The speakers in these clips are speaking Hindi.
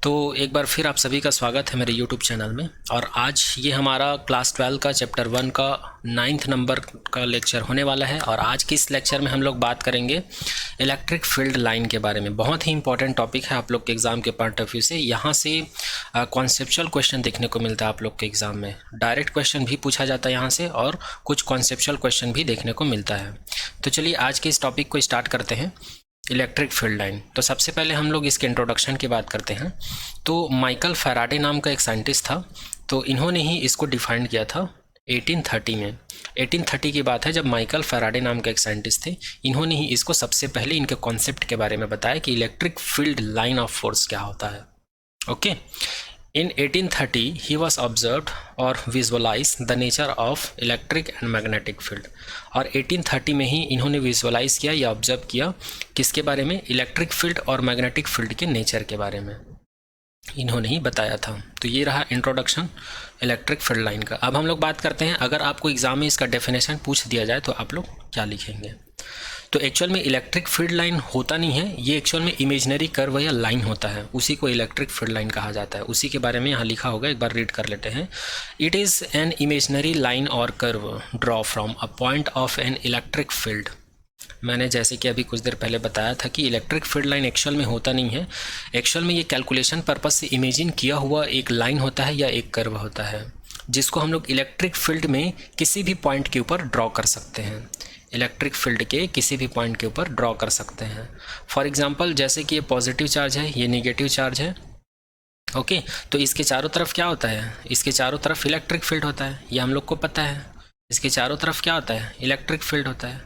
तो एक बार फिर आप सभी का स्वागत है मेरे यूट्यूब चैनल में। और आज ये हमारा क्लास 12 का चैप्टर 1 का 9th नंबर का लेक्चर होने वाला है। और आज की इस लेक्चर में हम लोग बात करेंगे इलेक्ट्रिक फील्ड लाइन के बारे में। बहुत ही इंपॉर्टेंट टॉपिक है आप लोग के एग्ज़ाम के पॉइंट ऑफ व्यू से। यहाँ से कॉन्सेप्चुअल क्वेश्चन देखने को मिलता है आप लोग के एग्ज़ाम में। डायरेक्ट क्वेश्चन भी पूछा जाता है यहाँ से और कुछ कॉन्सेप्चुअल क्वेश्चन भी देखने को मिलता है। तो चलिए आज के इस टॉपिक को स्टार्ट करते हैं, इलेक्ट्रिक फील्ड लाइन। तो सबसे पहले हम लोग इसके इंट्रोडक्शन की बात करते हैं। तो माइकल फैराडे नाम का एक साइंटिस्ट था, तो इन्होंने ही इसको डिफाइन किया था 1830 में। 1830 की बात है जब माइकल फैराडे नाम के एक साइंटिस्ट थे, इन्होंने ही इसको सबसे पहले इनके कॉन्सेप्ट के बारे में बताया कि electric field line of force क्या होता है। Okay, In 1830, he was observed or visualized the nature of electric and magnetic field। और 1830 में ही इन्होंने विजुअलाइज किया या ऑब्जर्व किया किसके बारे में, इलेक्ट्रिक फील्ड और मैग्नेटिक फील्ड के नेचर के बारे में इन्होंने ही बताया था। तो ये रहा इंट्रोडक्शन इलेक्ट्रिक फील्ड लाइन का। अब हम लोग बात करते हैं, अगर आपको एग्जाम में इसका डेफिनेशन पूछ दिया जाए तो आप लोग क्या लिखेंगे। तो एक्चुअल में इलेक्ट्रिक फील्ड लाइन होता नहीं है, ये एक्चुअल में इमेजिनरी कर्व या लाइन होता है, उसी को इलेक्ट्रिक फील्ड लाइन कहा जाता है। उसी के बारे में यहाँ लिखा होगा, एक बार रीड कर लेते हैं। It is an imaginary line और curve draw from a point of an electric field. मैंने जैसे कि अभी कुछ देर पहले बताया था कि इलेक्ट्रिक फील्ड लाइन एक्चुअल में होता नहीं है। एक्चुअल में ये कैलकुलेशन पर्पज से इमेजिन किया हुआ एक लाइन होता है या एक कर्व होता है, जिसको हम लोग इलेक्ट्रिक फील्ड में किसी भी पॉइंट के ऊपर ड्रॉ कर सकते हैं। इलेक्ट्रिक फील्ड के किसी भी पॉइंट के ऊपर ड्रॉ कर सकते हैं। फॉर एग्जांपल जैसे कि ये पॉजिटिव चार्ज है, ये नेगेटिव चार्ज है। ओके, तो इसके चारों तरफ क्या होता है, इसके चारों तरफ इलेक्ट्रिक फील्ड होता है, ये हम लोग को पता है। इसके चारों तरफ क्या होता है, इलेक्ट्रिक फील्ड होता है।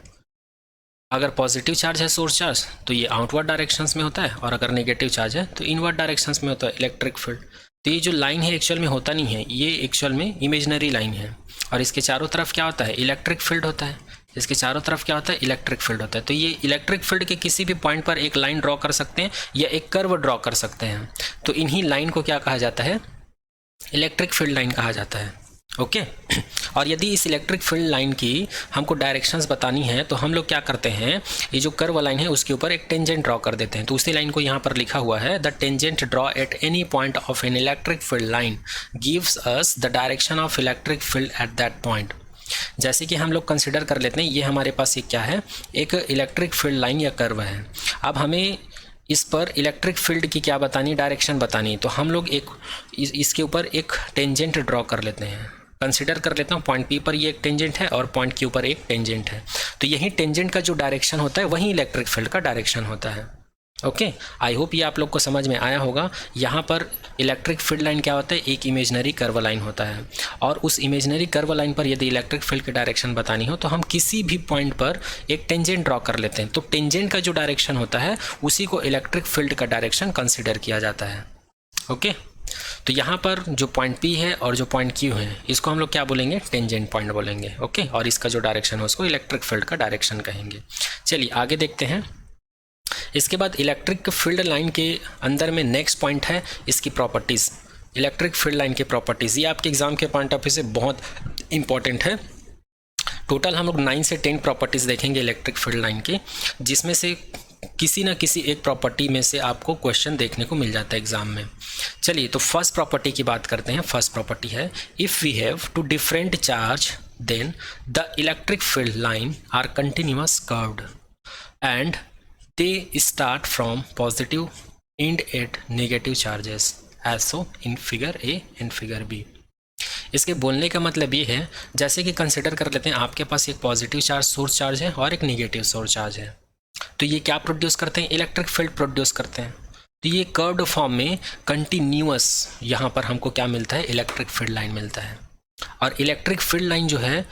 अगर पॉजिटिव चार्ज है सोर्स चार्ज तो ये आउटवर्ड डायरेक्शंस में होता है, और अगर नेगेटिव चार्ज है तो इनवर्ड डायरेक्शंस में होता है इलेक्ट्रिक फील्ड। तो ये जो लाइन है एक्चुअल में होता नहीं है, ये एक्चुअल में इमेजिनरी लाइन है। और इसके चारों तरफ क्या होता है, इलेक्ट्रिक फील्ड होता है। इसके चारों तरफ क्या होता है, इलेक्ट्रिक फील्ड होता है। तो ये इलेक्ट्रिक फील्ड के किसी भी पॉइंट पर एक लाइन ड्रॉ कर सकते हैं या एक कर्व ड्रॉ कर सकते हैं। तो इन्हीं लाइन को क्या कहा जाता है, इलेक्ट्रिक फील्ड लाइन कहा जाता है। ओके, और यदि इस इलेक्ट्रिक फील्ड लाइन की हमको डायरेक्शंस बतानी है तो हम लोग क्या करते हैं, ये जो कर्व लाइन है उसके ऊपर एक टेंजेंट ड्रॉ कर देते हैं। तो उसी लाइन को यहाँ पर लिखा हुआ है, the tangent draw at any point of an electric field line gives us the direction of electric field at that point. जैसे कि हम लोग कंसिडर कर लेते हैं, ये हमारे पास एक क्या है, एक इलेक्ट्रिक फील्ड लाइन या कर्व है। अब हमें इस पर इलेक्ट्रिक फील्ड की क्या बतानी, डायरेक्शन बतानी। तो हम लोग एक इसके ऊपर एक टेंजेंट ड्रॉ कर लेते हैं। कंसिडर कर लेता हूँ पॉइंट पी पर ये एक टेंजेंट है और पॉइंट क्यू पर एक टेंजेंट है। तो यही टेंजेंट का जो डायरेक्शन होता है वही इलेक्ट्रिक फील्ड का डायरेक्शन होता है। ओके, आई होप ये आप लोग को समझ में आया होगा। यहाँ पर इलेक्ट्रिक फील्ड लाइन क्या होता है, एक इमेजिनरी कर्व लाइन होता है। और उस इमेजिनरी कर्व लाइन पर यदि इलेक्ट्रिक फील्ड की डायरेक्शन बतानी हो तो हम किसी भी पॉइंट पर एक टेंजेंट ड्रॉ कर लेते हैं। तो टेंजेंट का जो डायरेक्शन होता है उसी को इलेक्ट्रिक फील्ड का डायरेक्शन कंसिडर किया जाता है। ओके, तो यहाँ पर जो पॉइंट P है और जो पॉइंट Q है इसको हम लोग क्या बोलेंगे, टेंजेंट पॉइंट बोलेंगे। ओके, और इसका जो डायरेक्शन है उसको इलेक्ट्रिक फील्ड का डायरेक्शन कहेंगे। चलिए आगे देखते हैं। इसके बाद इलेक्ट्रिक फील्ड लाइन के अंदर में नेक्स्ट पॉइंट है इसकी प्रॉपर्टीज़। इलेक्ट्रिक फील्ड लाइन की प्रॉपर्टीज़ ये आपके एग्जाम के पॉइंट ऑफ व्यू से बहुत इंपॉर्टेंट है। टोटल हम लोग 9 से 10 प्रॉपर्टीज़ देखेंगे इलेक्ट्रिक फील्ड लाइन की, जिसमें से किसी ना किसी एक प्रॉपर्टी में से आपको क्वेश्चन देखने को मिल जाता है एग्जाम में। चलिए तो फर्स्ट प्रॉपर्टी की बात करते हैं। फर्स्ट प्रॉपर्टी है, if we have two different charge then the electric field line are continuous curved and they start from positive end at negative charges as so in figure A and figure B। इसके बोलने का मतलब ये है, जैसे कि कंसिडर कर लेते हैं आपके पास एक पॉजिटिव चार्ज सोर्स चार्ज है और एक नेगेटिव सोर्स चार्ज है। तो ये क्या प्रोड्यूस करते हैं, इलेक्ट्रिक फील्ड प्रोड्यूस करते हैं। तो ये कर्व्ड फॉर्म में कंटिन्यूअस यहाँ पर हमको क्या मिलता है, इलेक्ट्रिक फील्ड लाइन मिलता है। और इलेक्ट्रिक फील्ड लाइन जो है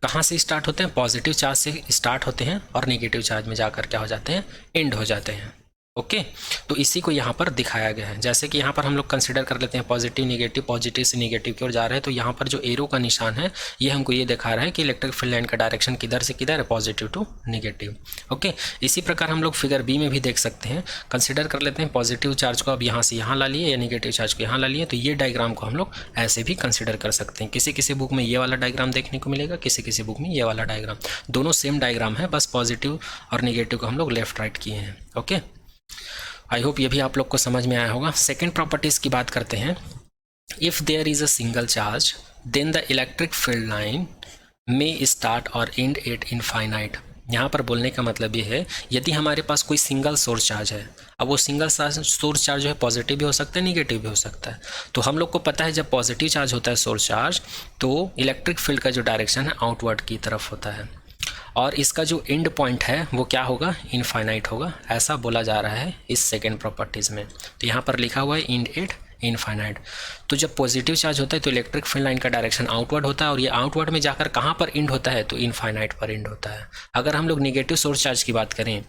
कहाँ से स्टार्ट होते हैं, पॉजिटिव चार्ज से स्टार्ट होते हैं और नेगेटिव चार्ज में जाकर क्या हो जाते हैं, एंड हो जाते हैं। ओके, तो इसी को यहाँ पर दिखाया गया है। जैसे कि यहाँ पर हम लोग कंसिडर कर लेते हैं पॉजिटिव नेगेटिव, पॉजिटिव से नेगेटिव की ओर जा रहे हैं। तो यहाँ पर जो एरो का निशान है ये हमको ये दिखा रहा है कि इलेक्ट्रिक फील्ड लाइन का डायरेक्शन किधर से किधर है, पॉजिटिव टू नेगेटिव। ओके, इसी प्रकार हम लोग फिगर बी में भी देख सकते हैं। कंसिडर कर लेते हैं पॉजिटिव चार्ज को अब यहाँ से यहाँ ला लिए या नेगेटिव चार्ज को यहाँ ला लिए। तो ये डायग्राम को हम लोग ऐसे भी कंसिडर कर सकते हैं। किसी किसी बुक में ये वाला डायग्राम देखने को मिलेगा, किसी किसी बुक में ये वाला डायग्राम। दोनों सेम डायग्राम है, बस पॉजिटिव और नेगेटिव को हम लोग लेफ्ट राइट किए हैं। ओके, आई होप ये भी आप लोग को समझ में आया होगा। सेकेंड प्रॉपर्टीज़ की बात करते हैं। If there is a single charge then the electric field line may start और एंड एट इनफाइनाइट। यहाँ पर बोलने का मतलब ये है, यदि हमारे पास कोई सिंगल सोर्स चार्ज है, अब वो सिंगल सोर्स चार्ज जो है पॉजिटिव भी हो सकता है, निगेटिव भी हो सकता है। तो हम लोग को पता है जब पॉजिटिव चार्ज होता है सोर्स चार्ज, तो इलेक्ट्रिक फील्ड का जो डायरेक्शन है आउटवर्ड की तरफ होता है, और इसका जो एंड पॉइंट है वो क्या होगा, इनफाइनाइट होगा, ऐसा बोला जा रहा है इस सेकेंड प्रॉपर्टीज़ में। तो यहाँ पर लिखा हुआ है एंड एट इनफाइनाइट। तो जब पॉजिटिव चार्ज होता है तो इलेक्ट्रिक फील्ड लाइन का डायरेक्शन आउटवर्ड होता है, और ये आउटवर्ड में जाकर कहाँ पर एंड होता है, तो इनफाइनाइट पर एंड होता है। अगर हम लोग नेगेटिव सोर्स चार्ज की बात करें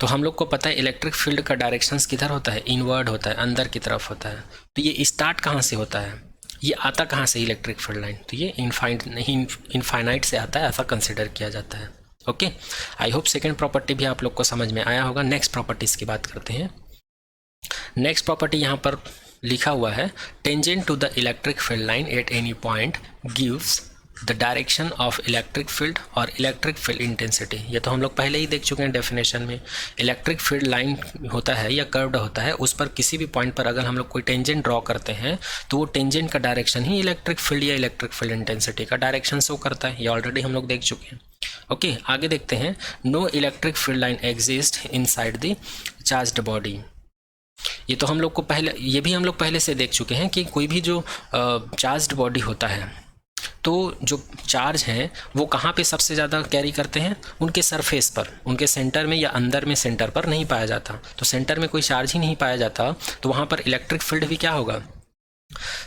तो हम लोग को पता है इलेक्ट्रिक फील्ड का डायरेक्शन किधर होता है, इनवर्ड होता है, अंदर की तरफ होता है। तो ये स्टार्ट कहाँ से होता है, ये आता कहाँ से इलेक्ट्रिक फील्ड लाइन, तो ये इनफाइनाइट से आता है, ऐसा कंसिडर किया जाता है। Okay, I hope second property भी आप लोग को समझ में आया होगा। नेक्स्ट प्रॉपर्टीज़ की बात करते हैं। नेक्स्ट प्रॉपर्टी यहाँ पर लिखा हुआ है, tangent to the electric field line at any point gives the direction of electric field और इलेक्ट्रिक फील्ड इंटेंसिटी। ये तो हम लोग पहले ही देख चुके हैं डेफिनेशन में। इलेक्ट्रिक फील्ड लाइन होता है या कर्व्ड होता है, उस पर किसी भी पॉइंट पर अगर हम लोग कोई टेंजेंट ड्रॉ करते हैं तो वो टेंजेंट का डायरेक्शन ही इलेक्ट्रिक फील्ड या इलेक्ट्रिक फील्ड इंटेंसिटी का डायरेक्शन शो करता है। ये ऑलरेडी हम लोग देख चुके हैं। ओके, आगे देखते हैं। No electric field line exist inside the charged body. ये तो हम लोग को पहले, ये भी हम लोग पहले से देख चुके हैं कि कोई भी जो चार्ज्ड बॉडी होता है, तो जो चार्ज हैं वो कहाँ पे सबसे ज़्यादा कैरी करते हैं, उनके सरफेस पर, उनके सेंटर में या अंदर में सेंटर पर नहीं पाया जाता। तो सेंटर में कोई चार्ज ही नहीं पाया जाता तो वहाँ पर इलेक्ट्रिक फील्ड भी क्या होगा,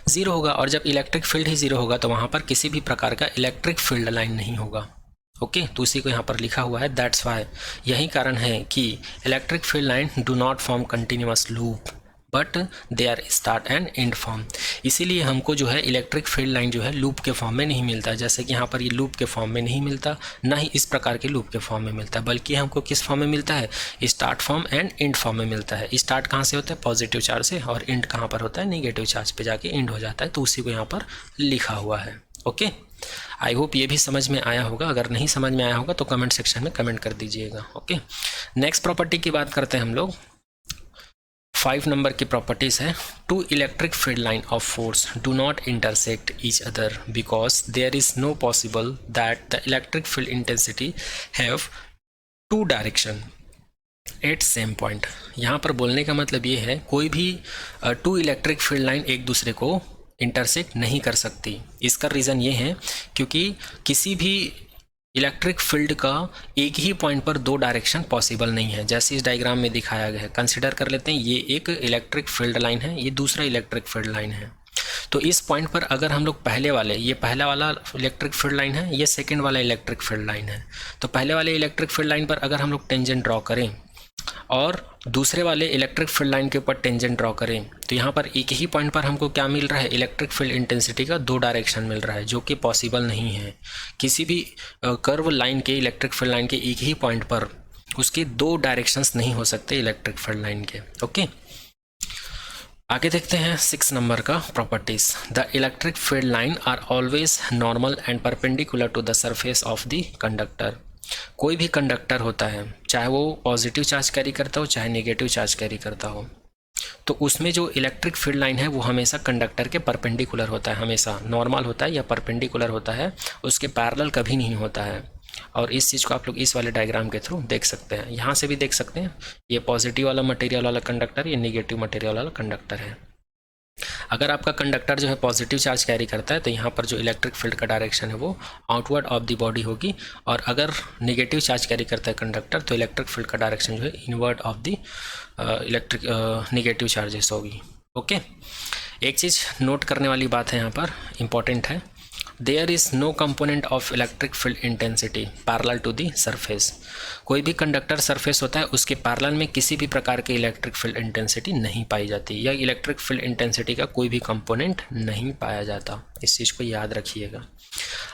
ज़ीरो होगा। और जब इलेक्ट्रिक फील्ड ही ज़ीरो होगा तो वहाँ पर किसी भी प्रकार का इलेक्ट्रिक फील्ड लाइन नहीं होगा। ओके, तो उसी को यहाँ पर लिखा हुआ है, दैट्स वाई, यही कारण है कि electric field line do not form continuous loop but they are start and end form. इसीलिए हमको जो है इलेक्ट्रिक फील्ड लाइन जो है लूप के फॉर्म में नहीं मिलता, जैसे कि यहाँ पर ये लूप के फॉर्म में नहीं मिलता, ना ही इस प्रकार के लूप के फॉर्म में मिलता है, बल्कि हमको किस फॉर्म में मिलता है, start form and end form में मिलता है। स्टार्ट कहाँ से होता है, पॉजिटिव चार्ज से, और एंड कहाँ पर होता है, नेगेटिव चार्ज पे जाके एंड हो जाता है। तो उसी को यहाँ पर लिखा हुआ है। ओके, आई होप ये भी समझ में आया होगा। अगर नहीं समझ में आया होगा तो कमेंट सेक्शन में कमेंट कर दीजिएगा। ओके, नेक्स्ट प्रॉपर्टी की बात करते हैं हम लोग। 5 नंबर की प्रॉपर्टीज़ है, two electric field line of force do not intersect each other because there is no possible that the electric field intensity have two direction at same point. यहाँ पर बोलने का मतलब ये है, कोई भी टू इलेक्ट्रिक फील्ड लाइन एक दूसरे को इंटरसेक्ट नहीं कर सकती। इसका रीज़न ये है क्योंकि किसी भी इलेक्ट्रिक फील्ड का एक ही पॉइंट पर दो डायरेक्शन पॉसिबल नहीं है। जैसे इस डायग्राम में दिखाया गया है, कंसिडर कर लेते हैं ये एक इलेक्ट्रिक फील्ड लाइन है, ये दूसरा इलेक्ट्रिक फील्ड लाइन है। तो इस पॉइंट पर अगर हम लोग पहले वाले, ये पहला वाला इलेक्ट्रिक फील्ड लाइन है, ये सेकंड वाला इलेक्ट्रिक फील्ड लाइन है, तो पहले वाले इलेक्ट्रिक फील्ड लाइन पर अगर हम लोग टेंजेंट ड्रॉ करें और दूसरे वाले इलेक्ट्रिक फील्ड लाइन के ऊपर टेंजेंट ड्रॉ करें, तो यहाँ पर एक ही पॉइंट पर हमको क्या मिल रहा है, इलेक्ट्रिक फील्ड इंटेंसिटी का दो डायरेक्शन मिल रहा है, जो कि पॉसिबल नहीं है। किसी भी कर्व लाइन के, इलेक्ट्रिक फील्ड लाइन के एक ही पॉइंट पर उसके दो डायरेक्शंस नहीं हो सकते इलेक्ट्रिक फील्ड लाइन के। ओके, आगे देखते हैं 6 नंबर का properties. The electric field line are always normal and perpendicular to the surface of the conductor. कोई भी कंडक्टर होता है, चाहे वो पॉजिटिव चार्ज कैरी करता हो चाहे नेगेटिव चार्ज कैरी करता हो, तो उसमें जो इलेक्ट्रिक फील्ड लाइन है वो हमेशा कंडक्टर के परपेंडिकुलर होता है, हमेशा नॉर्मल होता है या परपेंडिकुलर होता है, उसके पैरेलल कभी नहीं होता है। और इस चीज़ को आप लोग इस वाले डायग्राम के थ्रू देख सकते हैं, यहाँ से भी देख सकते हैं। ये पॉजिटिव वाला मटेरियल वाला कंडक्टर, ये नेगेटिव मटेरियल वाला कंडक्टर है। अगर आपका कंडक्टर जो है पॉजिटिव चार्ज कैरी करता है तो यहाँ पर जो इलेक्ट्रिक फील्ड का डायरेक्शन है वो आउटवर्ड ऑफ द बॉडी होगी, और अगर नेगेटिव चार्ज कैरी करता है कंडक्टर तो इलेक्ट्रिक फील्ड का डायरेक्शन जो है inward of the electric negative charges होगी। ओके, एक चीज़ नोट करने वाली बात है यहाँ पर, इम्पॉर्टेंट है, there is no component of electric field intensity parallel to the surface. कोई भी कंडक्टर सरफेस होता है उसके पैरेलल में किसी भी प्रकार की इलेक्ट्रिक फील्ड इंटेंसिटी नहीं पाई जाती, या इलेक्ट्रिक फील्ड इंटेंसिटी का कोई भी कंपोनेंट नहीं पाया जाता। इस चीज़ को याद रखिएगा।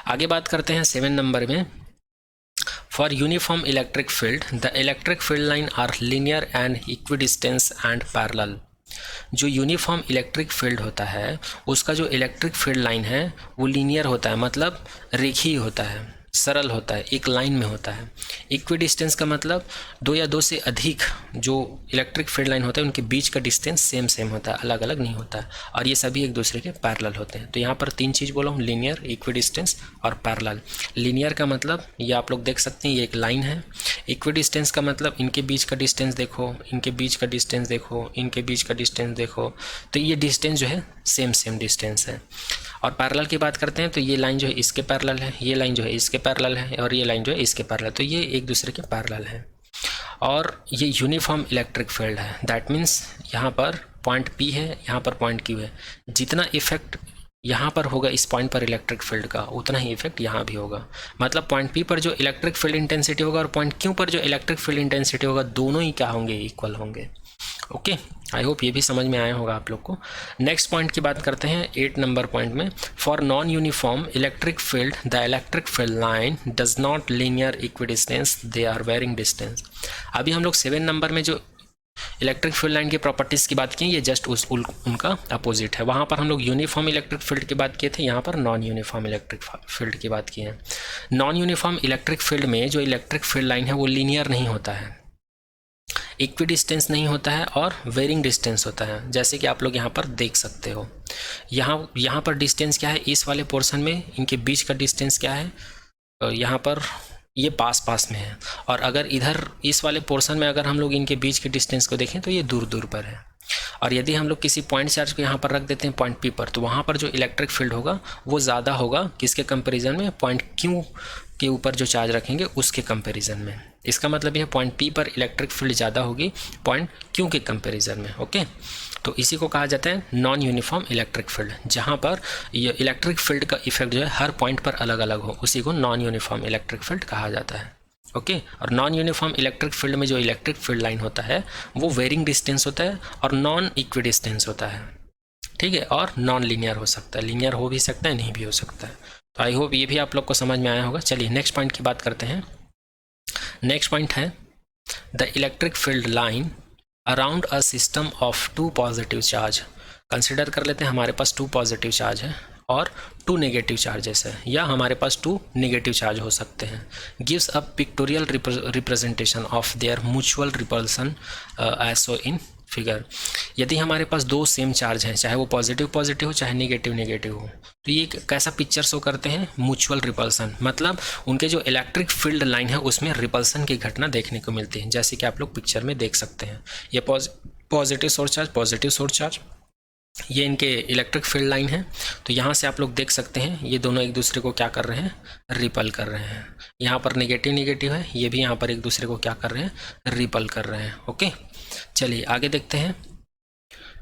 आगे बात करते हैं 7 नंबर में। For uniform electric field the electric field line are linear and equidistance and parallel. जो यूनिफॉर्म इलेक्ट्रिक फील्ड होता है उसका जो इलेक्ट्रिक फील्ड लाइन है वो लीनियर होता है, मतलब रेखीय होता है। सरल होता है, एक लाइन में होता है। इक्वी डिस्टेंस का मतलब दो या दो से अधिक जो इलेक्ट्रिक फील्ड लाइन होता है उनके बीच का डिस्टेंस सेम सेम होता है, अलग अलग नहीं होता है, और ये सभी एक दूसरे के पैरेलल होते हैं। तो यहाँ पर तीन चीज़ बोला हूँ, लीनियर, इक्वी डिस्टेंस और पैरेलल। लीनियर का मतलब ये आप लोग देख सकते हैं, ये एक लाइन है। इक्वी डिस्टेंस का मतलब इनके बीच का डिस्टेंस देखो, इनके बीच का डिस्टेंस देखो, इनके बीच का डिस्टेंस देखो, तो ये डिस्टेंस जो है सेम सेम डिस्टेंस है। और पैरेलल की बात करते हैं तो ये लाइन जो है इसके पैरेलल है, ये लाइन जो है इसके पैरेलल है, और ये लाइन जो है इसके पैरेलल, तो ये एक दूसरे के पैरेलल है। और ये यूनिफॉर्म इलेक्ट्रिक फील्ड है, दैट मीन्स यहाँ पर पॉइंट P है, यहाँ पर पॉइंट Q है। जितना इफेक्ट यहाँ पर होगा इस पॉइंट पर इलेक्ट्रिक फील्ड का, उतना ही इफेक्ट यहाँ भी होगा। मतलब पॉइंट P पर जो इलेक्ट्रिक फील्ड इंटेंसिटी होगा और पॉइंट Q पर जो इलेक्ट्रिक फील्ड इंटेंसिटी होगा, दोनों ही क्या होंगे, इक्वल होंगे। ओके, आई होप ये भी समझ में आया होगा आप लोग को। नेक्स्ट पॉइंट की बात करते हैं 8 नंबर पॉइंट में। For non uniform electric field the electric field line does not linear equidistance, they are varying distance. अभी हम लोग 7 नंबर में जो इलेक्ट्रिक फील्ड लाइन की प्रॉपर्टीज़ की बात की, ये जस्ट उनका अपोजिट है। वहाँ पर हम लोग यूनिफॉर्म इलेक्ट्रिक फील्ड की बात किए थे, यहाँ पर नॉन यूनिफॉर्म इलेक्ट्रिक फील्ड की बात की है। नॉन यूनिफॉर्म इलेक्ट्रिक फील्ड में जो इलेक्ट्रिक फील्ड लाइन है वो लीनियर नहीं होता है, इक्वी डिस्टेंस नहीं होता है, और वेरिंग डिस्टेंस होता है। जैसे कि आप लोग यहाँ पर देख सकते हो, यहाँ पर डिस्टेंस क्या है, इस वाले पोर्शन में इनके बीच का डिस्टेंस क्या है, यहाँ पर ये पास पास में है, और अगर इधर इस वाले पोर्शन में अगर हम लोग इनके बीच के डिस्टेंस को देखें तो ये दूर दूर पर है। और यदि हम लोग किसी पॉइंट चार्ज को यहाँ पर रख देते हैं पॉइंट P पर, तो वहाँ पर जो इलेक्ट्रिक फील्ड होगा वो ज़्यादा होगा किसके कंपैरिजन में, पॉइंट Q के ऊपर जो चार्ज रखेंगे उसके कंपैरिजन में। इसका मतलब यह पॉइंट P पर इलेक्ट्रिक फील्ड ज़्यादा होगी पॉइंट Q के कंपैरिजन में। ओके, तो इसी को कहा जाता है नॉन यूनिफॉर्म इलेक्ट्रिक फील्ड, जहाँ पर ये इलेक्ट्रिक फील्ड का इफेक्ट जो है हर पॉइंट पर अलग अलग हो, उसी को नॉन यूनिफॉर्म इलेक्ट्रिक फील्ड कहा जाता है। ओके, और नॉन यूनिफॉर्म इलेक्ट्रिक फील्ड में जो इलेक्ट्रिक फील्ड लाइन होता है वो वेरिंग डिस्टेंस होता है और नॉन इक्वी डिस्टेंस होता है। ठीक है, और नॉन लीनियर हो सकता है, लीनियर हो भी सकता है, नहीं भी हो सकता है। तो आई होप ये भी आप लोग को समझ में आया होगा। चलिए नेक्स्ट पॉइंट की बात करते हैं। नेक्स्ट पॉइंट है the electric field line around a system of 2 positive charge. Consider कर लेते हैं हमारे पास 2 पॉजिटिव चार्ज है और 2 नेगेटिव चार्जेस है, या हमारे पास 2 नेगेटिव चार्ज हो सकते हैं। Gives a pictorial representation of their mutual repulsion as so in figure. यदि हमारे पास 2 सेम चार्ज हैं, चाहे वो पॉजिटिव पॉजिटिव हो चाहे नेगेटिव नेगेटिव हो, तो ये कैसा पिक्चर शो करते हैं, म्यूचुअल रिपल्सन। मतलब उनके जो इलेक्ट्रिक फील्ड लाइन है उसमें रिपल्सन की घटना देखने को मिलती है, जैसे कि आप लोग पिक्चर में देख सकते हैं। ये positive source charge, positive source charge, ये इनके इलेक्ट्रिक फील्ड लाइन है। तो यहाँ से आप लोग देख सकते हैं ये दोनों एक दूसरे को क्या कर रहे हैं, रिपल कर रहे हैं। यहाँ पर नेगेटिव नेगेटिव है, ये भी यहाँ पर एक दूसरे को क्या कर रहे हैं, रिपल कर रहे हैं। ओके, चलिए आगे देखते हैं।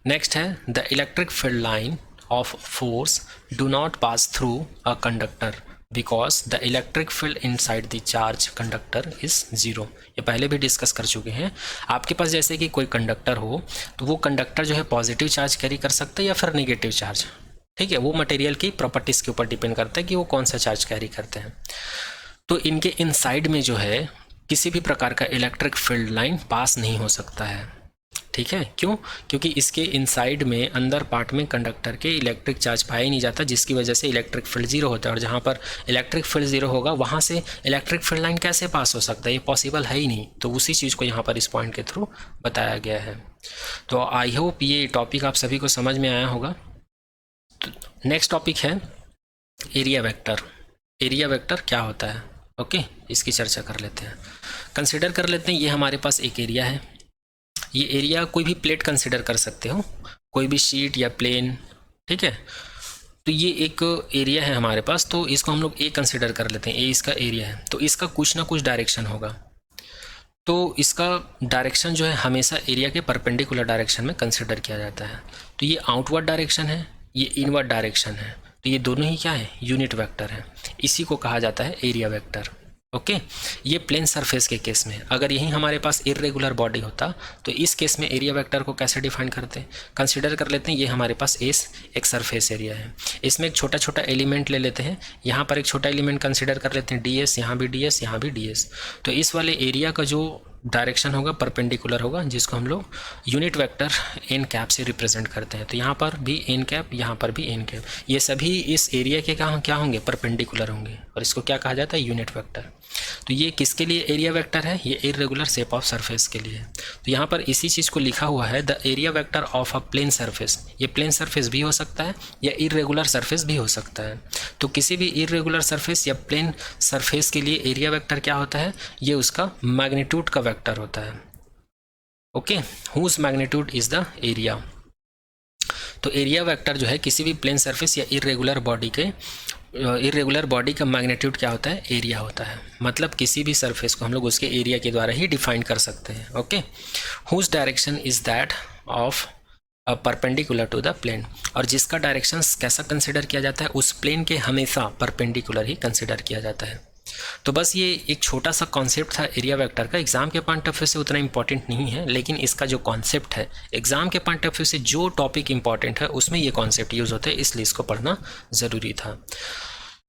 नेक्स्ट है the electric field line of force do not pass through a conductor because the electric field inside the charge conductor is 0। ये पहले भी डिस्कस कर चुके हैं। आपके पास जैसे कि कोई कंडक्टर हो तो वो कंडक्टर जो है पॉजिटिव चार्ज कैरी कर सकता है या फिर नेगेटिव चार्ज। ठीक है, वो मटेरियल की प्रॉपर्टीज़ के ऊपर डिपेंड करता है कि वो कौन सा चार्ज कैरी करते हैं। तो इनके इनसाइड में जो है किसी भी प्रकार का इलेक्ट्रिक फील्ड लाइन पास नहीं हो सकता है। ठीक है, क्यों? क्योंकि इसके इनसाइड में अंदर पार्ट में कंडक्टर के इलेक्ट्रिक चार्ज पाया ही नहीं जाता, जिसकी वजह से इलेक्ट्रिक फील्ड 0 होता है। और जहाँ पर इलेक्ट्रिक फील्ड 0 होगा वहाँ से इलेक्ट्रिक फील्ड लाइन कैसे पास हो सकता है, ये पॉसिबल है ही नहीं। तो उसी चीज़ को यहाँ पर इस पॉइंट के थ्रू बताया गया है। तो आई होप ये टॉपिक आप सभी को समझ में आया होगा। तो नेक्स्ट टॉपिक है एरिया वेक्टर। एरिया वेक्टर क्या होता है, ओके, इसकी चर्चा कर लेते हैं। कंसिडर कर लेते हैं ये हमारे पास एक एरिया है। ये एरिया कोई भी प्लेट कंसिडर कर सकते हो, कोई भी शीट या प्लेन। ठीक है, तो ये एक एरिया है हमारे पास, तो इसको हम लोग ए कंसिडर कर लेते हैं। ए इसका एरिया है, तो इसका कुछ ना कुछ डायरेक्शन होगा। तो इसका डायरेक्शन जो है हमेशा एरिया के परपेंडिकुलर डायरेक्शन में कंसिडर किया जाता है। तो ये आउटवर्ड डायरेक्शन है, ये इनवर्ड डायरेक्शन है, तो ये दोनों ही क्या है, यूनिट वेक्टर है। इसी को कहा जाता है एरिया वेक्टर। ओके, ये प्लेन सरफेस के केस में। अगर यही हमारे पास इरेगुलर बॉडी होता तो इस केस में एरिया वेक्टर को कैसे डिफाइन करते हैं, कंसिडर कर लेते हैं ये हमारे पास एस एक सरफेस एरिया है। इसमें एक छोटा छोटा एलिमेंट ले लेते हैं, यहाँ पर एक छोटा एलिमेंट कंसिडर कर लेते हैं ds, यहाँ भी ds, यहाँ भी ds। तो इस वाले एरिया का जो डायरेक्शन होगा परपेंडिकुलर होगा, जिसको हम लोग यूनिट वेक्टर एन कैप से रिप्रेजेंट करते हैं। तो यहाँ पर भी एन कैप, यहाँ पर भी एन कैप, ये सभी इस एरिया के क्या होंगे, परपेंडिकुलर होंगे, और इसको क्या कहा जाता है, यूनिट वेक्टर। तो ये किसके लिए एरिया वेक्टर है, ये इर्रेगुलर शेप ऑफ सरफेस के लिए। तो यहाँ पर इसी चीज़ को लिखा हुआ है, the area vector of a plane surface. ये प्लेन सरफेस भी हो सकता है या इर्रेगुलर सरफेस भी हो सकता है। तो किसी भी इर्रेगुलर सरफेस या प्लेन सरफेस के लिए एरिया वेक्टर क्या होता है, ये उसका मैग्नीट्यूड का वेक्टर होता है। Okay, whose magnitude is the area. तो एरिया वेक्टर जो है किसी भी प्लेन सरफेस या इर्रेगुलर बॉडी का मैग्नीट्यूड क्या होता है, एरिया होता है। मतलब किसी भी सरफेस को हम लोग उसके एरिया के द्वारा ही डिफाइन कर सकते हैं। Okay, whose direction is that of perpendicular to the plane, और जिसका डायरेक्शन कैसा कंसिडर किया जाता है, उस प्लेन के हमेशा परपेंडिकुलर ही कंसिडर किया जाता है। तो बस ये एक छोटा सा कॉन्सेप्ट था एरिया वेक्टर का। एग्जाम के पॉइंट ऑफ व्यू से उतना इंपॉर्टेंट नहीं है, लेकिन इसका जो कॉन्सेप्ट है एग्जाम के पॉइंट ऑफ व्यू से जो टॉपिक इंपॉर्टेंट है उसमें ये कॉन्सेप्ट यूज़ होता है, इसलिए इसको पढ़ना ज़रूरी था।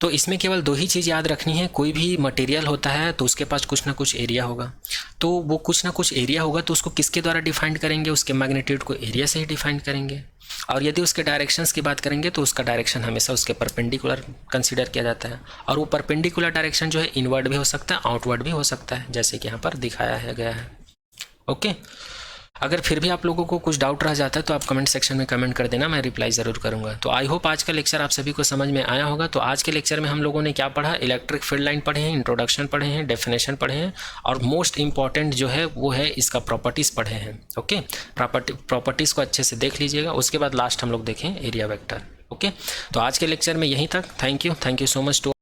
तो इसमें केवल दो ही चीज़ याद रखनी है, कोई भी मटेरियल होता है तो उसके पास कुछ ना कुछ एरिया होगा, तो वो कुछ ना कुछ एरिया होगा तो उसको किसके द्वारा डिफाइन करेंगे, उसके मैग्नीट्यूड को एरिया से ही डिफाइन करेंगे। और यदि उसके डायरेक्शंस की बात करेंगे तो उसका डायरेक्शन हमेशा उसके परपेंडिकुलर कंसीडर किया जाता है, और वो परपेंडिकुलर डायरेक्शन जो है इनवर्ड भी हो सकता है, आउटवर्ड भी हो सकता है, जैसे कि यहाँ पर दिखाया है गया है। ओके, अगर फिर भी आप लोगों को कुछ डाउट रह जाता है तो आप कमेंट सेक्शन में कमेंट कर देना, मैं रिप्लाई ज़रूर करूंगा। तो आई होप आज का लेक्चर आप सभी को समझ में आया होगा। तो आज के लेक्चर में हम लोगों ने क्या पढ़ा, इलेक्ट्रिक फील्ड लाइन पढ़े हैं, इंट्रोडक्शन पढ़े हैं, डेफिनेशन पढ़े हैं, और मोस्ट इंपॉर्टेंट जो है वो है इसका प्रॉपर्टीज़ पढ़े हैं। ओके, प्रॉपर्टीज़ को अच्छे से देख लीजिएगा, उसके बाद लास्ट हम लोग देखें एरिया वेक्टर। ओके, तो आज के लेक्चर में यहीं तक। Thank you so much to